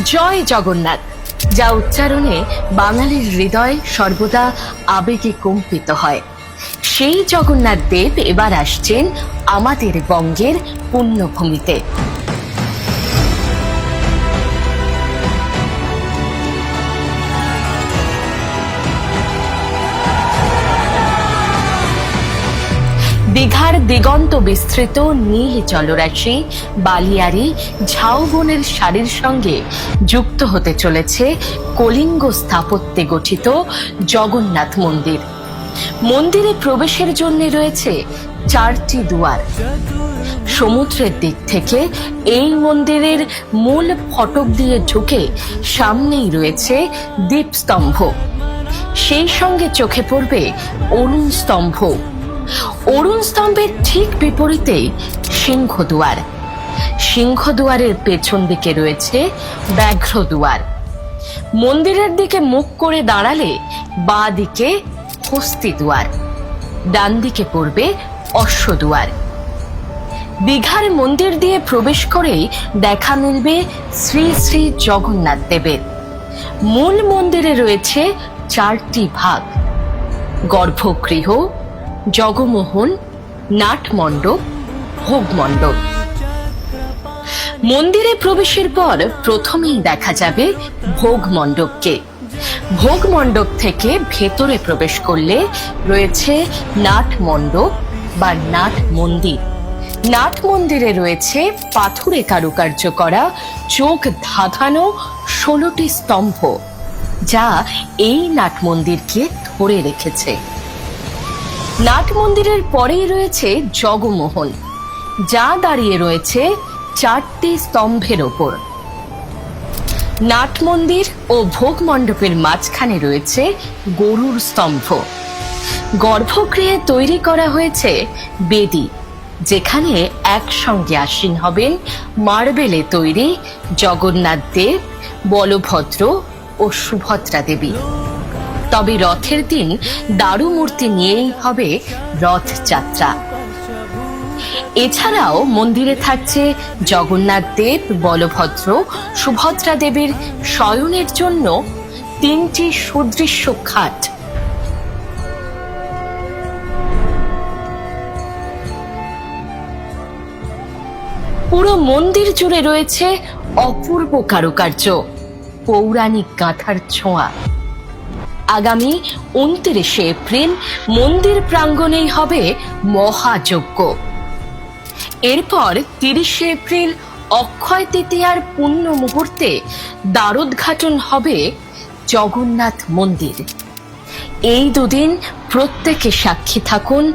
জয় জগন্নাথ, যা উচ্চারণে বাঙালির হৃদয় সর্বদা আবেগে কম্পিত হয়। সেই জগন্নাথ দেব এবার আসছেন আমাদের বঙ্গের পুণ্যভূমিতে। দীঘার দিগন্ত বিস্তৃত নীল জলরাশি বালিয়ারি ঝাউবনের সারির সঙ্গে যুক্ত হতে চলেছে কলিঙ্গ স্থাপত্যে গঠিত জগন্নাথ মন্দির। মন্দিরে প্রবেশের জন্য রয়েছে 4টি দুয়ার। সমুদ্রের দিক থেকে এই মন্দিরের মূল ফটক দিয়ে ঢুকে সামনেই রয়েছে দীপস্তম্ভ, সেই সঙ্গে চোখে পড়বে অরুণ স্তম্ভ। অরুণ স্তম্ভের ঠিক বিপরীতে সিংহদুয়ার। সিংহদুয়ারের পেছন দিকে রয়েছে ব্যাঘ্র দুয়ার। মন্দিরের দিকে মুখ করে দাঁড়ালে বাঁ দিকে হস্তি দুয়ার, ডান দিকে পড়বে অশ্বদুয়ার। দীঘার মন্দির দিয়ে প্রবেশ করেই দেখা মিলবে শ্রী শ্রী জগন্নাথ দেবের। মূল মন্দিরে রয়েছে 4টি ভাগ: গর্ভগৃহ, জগমোহন, নাটমণ্ডপ, ভোগমণ্ডপ। মন্দিরে প্রবেশের পর প্রথমেই দেখা যাবে ভোগমণ্ডপকে। ভোগমণ্ডপ থেকে ভেতরে প্রবেশ করলে রয়েছে নাটমণ্ডপ বা নাট মন্দির। নাট মন্দিরে রয়েছে পাথুরে কারুকার্য করা চোখ ধাঁধানো 16টি স্তম্ভ, যা এই নাট মন্দিরকে ধরে রেখেছে। নাট মন্দিরের পরেই রয়েছে জগমোহন, যা দাঁড়িয়ে রয়েছে 4টি স্তম্ভের ওপর। নাট মন্দির ও ভোগ মণ্ডপের মাঝখানে রয়েছে গরুর স্তম্ভ। গর্ভগৃহে তৈরি করা হয়েছে বেদি, যেখানে একসঙ্গে আসীন হবেন মার্বেলে তৈরি জগন্নাথ দেব, বলভদ্র ও সুভদ্রা দেবী। তবে রথের দিন দারু মূর্তি নিয়েই হবে রথযাত্রা। এছাড়াও মন্দিরে থাকছে জগন্নাথ দেব, বলভদ্র, সুভদ্রা দেবীর শয়নের জন্য 3টি সুদৃশ্য খাট। পুরো মন্দির জুড়ে রয়েছে অপূর্ব কারুকার্য, পৌরাণিক গাঁথার ছোঁয়া। আগামী 29শে এপ্রিল মন্দির প্রাঙ্গণেই হবে মহাযজ্ঞ। এরপর 30শে এপ্রিল অক্ষয় তৃতীয়ার পুণ্য মুহূর্তে দ্বারোদ্ঘাটন হবে জগন্নাথ মন্দির। এই দুদিন প্রত্যেকে সাক্ষী থাকুন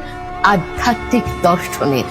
আধ্যাত্মিক দর্শনের।